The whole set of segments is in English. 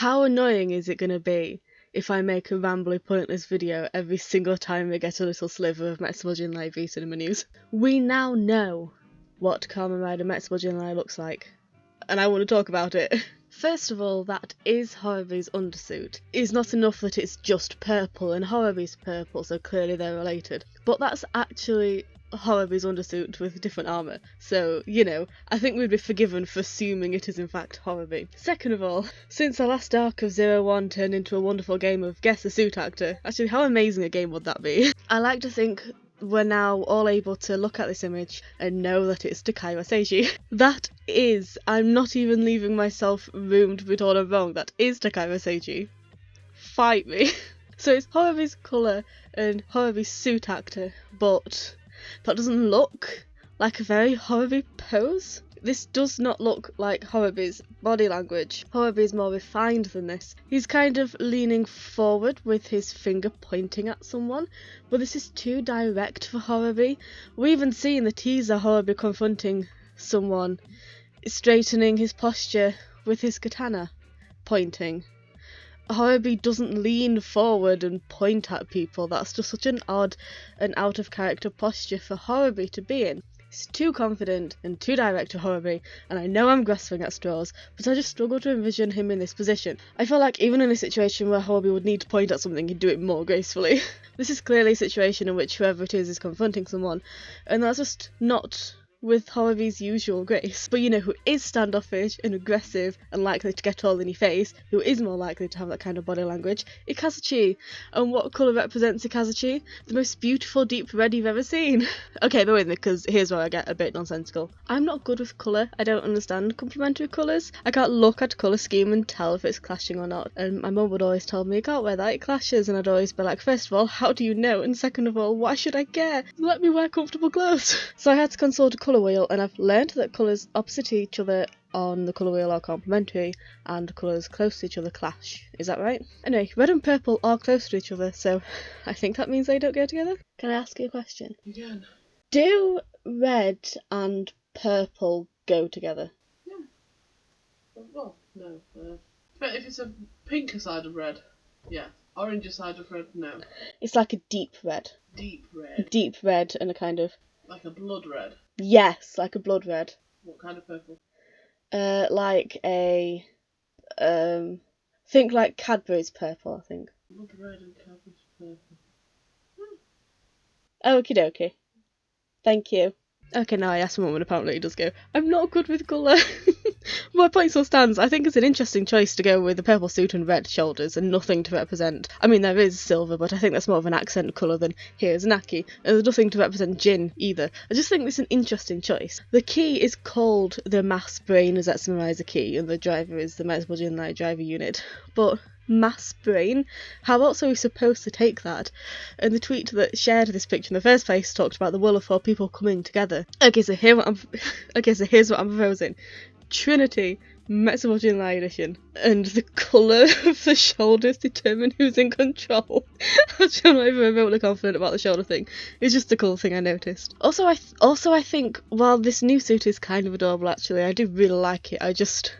How annoying is it going to be if I make a rambly, pointless video every single time we get a little sliver of Metsubojinrai v Cinema News? We now know what Kamen Rider Metsubojinrai looks like, and I want to talk about it. First of all, that is Horobi's undersuit. It's not enough that it's just purple, and Horobi's purple, so clearly they're related. But that's actually Horobi's undersuit with different armour, so, you know, I think we'd be forgiven for assuming it is in fact Horobi. Second of all, since the last arc of 01 turned into a wonderful game of Guess the Suit Actor, actually how amazing a game would that be? I like to think we're now all able to look at this image and know that it's Takaiwa Seiji. That is, I'm not even leaving myself room to be told I'm wrong, that is Takaiwa Seiji. Fight me. So it's Horobi's colour and Horobi's suit actor, but that doesn't look like a very Horobi pose. This does not look like Horobi's body language. Horobi is more refined than this. He's kind of leaning forward with his finger pointing at someone, but this is too direct for Horobi. We even see in the teaser Horobi confronting someone, straightening his posture with his katana, pointing. Horobi doesn't lean forward and point at people. That's just such an odd and out of character posture for Horobi to be in. He's too confident and too direct to Horobi, and I know I'm grasping at straws, but I just struggle to envision him in this position. I feel like even in a situation where Horobi would need to point at something, he'd do it more gracefully. This is clearly a situation in which whoever it is confronting someone, and that's just not with Horobi's usual grace. But you know who is standoffish and aggressive and likely to get all in your face, who is more likely to have that kind of body language? Ikazuchi. And what colour represents Ikazuchi? The most beautiful deep red you've ever seen. Okay, bear with me, because here's where I get a bit nonsensical. I'm not good with colour. I don't understand complementary colours. I can't look at colour scheme and tell if it's clashing or not. And my mum would always tell me, you can't wear that, it clashes. And I'd always be like, first of all, how do you know? And second of all, why should I care? Let me wear comfortable clothes. So I had to consult a colour wheel, and I've learned that colours opposite each other on the colour wheel are complementary and colours close to each other clash. Is that right? Anyway, red and purple are close to each other, so I think that means they don't go together. Can I ask you a question? Again. Do red and purple go together? Yeah. Well, no. But if it's a pinker side of red, yeah. Oranger side of red, no. It's like a deep red. Deep red. Deep red and a kind of... Like a blood red. Yes, like a blood red. What kind of purple? Like a... think like Cadbury's purple, I think. Blood red and Cadbury's purple. Okie dokie. Thank you. Okay, now I asked my mum, and apparently it does go. I'm not good with colour. My point still stands. I think it's an interesting choice to go with the purple suit and red shoulders and nothing to represent. I mean, there is silver, but I think that's more of an accent colour than here's Naki. And there's nothing to represent Jin either. I just think it's an interesting choice. The key is called the mass brain as Zetsumarai's key, and the driver is the Metsubojinrai driver unit. But mass brain? How else are we supposed to take that? And the tweet that shared this picture in the first place talked about the will of 4 people coming together. Okay, so here's what I'm proposing. Trinity Metsubojinrai edition, and the colour of the shoulders determine who's in control. Actually, I'm not even remotely confident about the shoulder thing. It's just a cool thing I noticed. Also, I think while this new suit is kind of adorable, actually, I do really like it. I just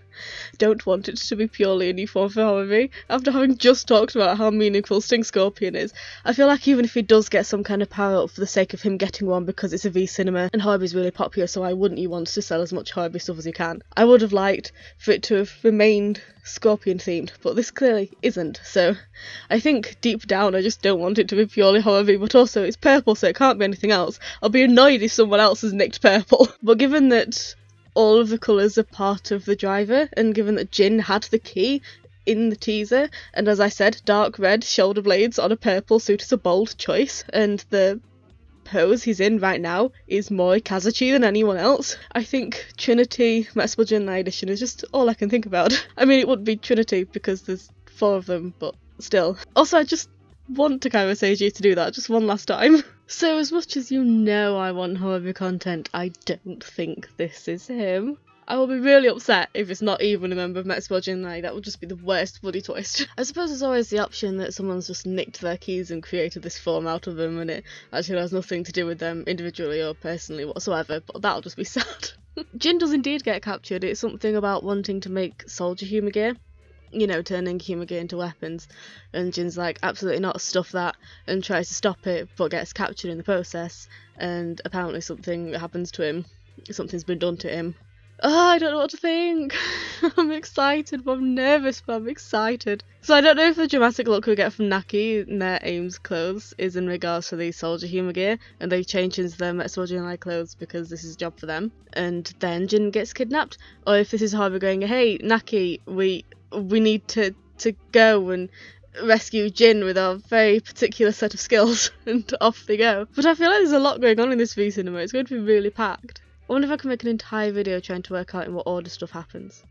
don't want it to be purely a new form for Horobi. After having just talked about how meaningful Sting Scorpion is, I feel like even if he does get some kind of power up for the sake of him getting one because it's a V cinema and Horobi's really popular, so why wouldn't you want to sell as much Horobi stuff as you can? I would have liked for it to have remained Scorpion themed, but this clearly isn't, so I think deep down I just don't want it to be purely Horobi, but also it's purple, so it can't be anything else. I'll be annoyed if someone else has nicked purple. But given that all of the colours are part of the driver, and given that Jin had the key in the teaser, and as I said, dark red shoulder blades on a purple suit is a bold choice, and the pose he's in right now is more Ikazuchi than anyone else, I think Trinity Metsubojinrai edition is just all I can think about. I mean, it wouldn't be Trinity because there's 4 of them, but still. Also, I just want Takaiwa Seiji to do that just one last time. So as much as you know I want Horobi content, I don't think this is him. I will be really upset if it's not even a member of Metsubojinrai. That would just be the worst bloody twist. I suppose there's always the option that someone's just nicked their keys and created this form out of them, and it actually has nothing to do with them individually or personally whatsoever, but that'll just be sad. Jin does indeed get captured. It's something about wanting to make soldier humour gear. you know, turning Hyuga into weapons. And Jin's like, absolutely not, stuff that, and tries to stop it, but gets captured in the process. And apparently something happens to him. Something's been done to him. Oh, I don't know what to think. I'm excited, but I'm nervous, but I'm excited. So I don't know if the dramatic look we get from Naki in their Ames clothes is in regards to the soldier humour gear, and they've changed into their Metsubojinrai clothes because this is a job for them. And then Jin gets kidnapped, or if this is Harvey going, hey, Naki, we need to go and rescue Jin with our very particular set of skills, and off they go. But I feel like there's a lot going on in this V cinema. It's going to be really packed. I wonder if I can make an entire video trying to work out in what order stuff happens.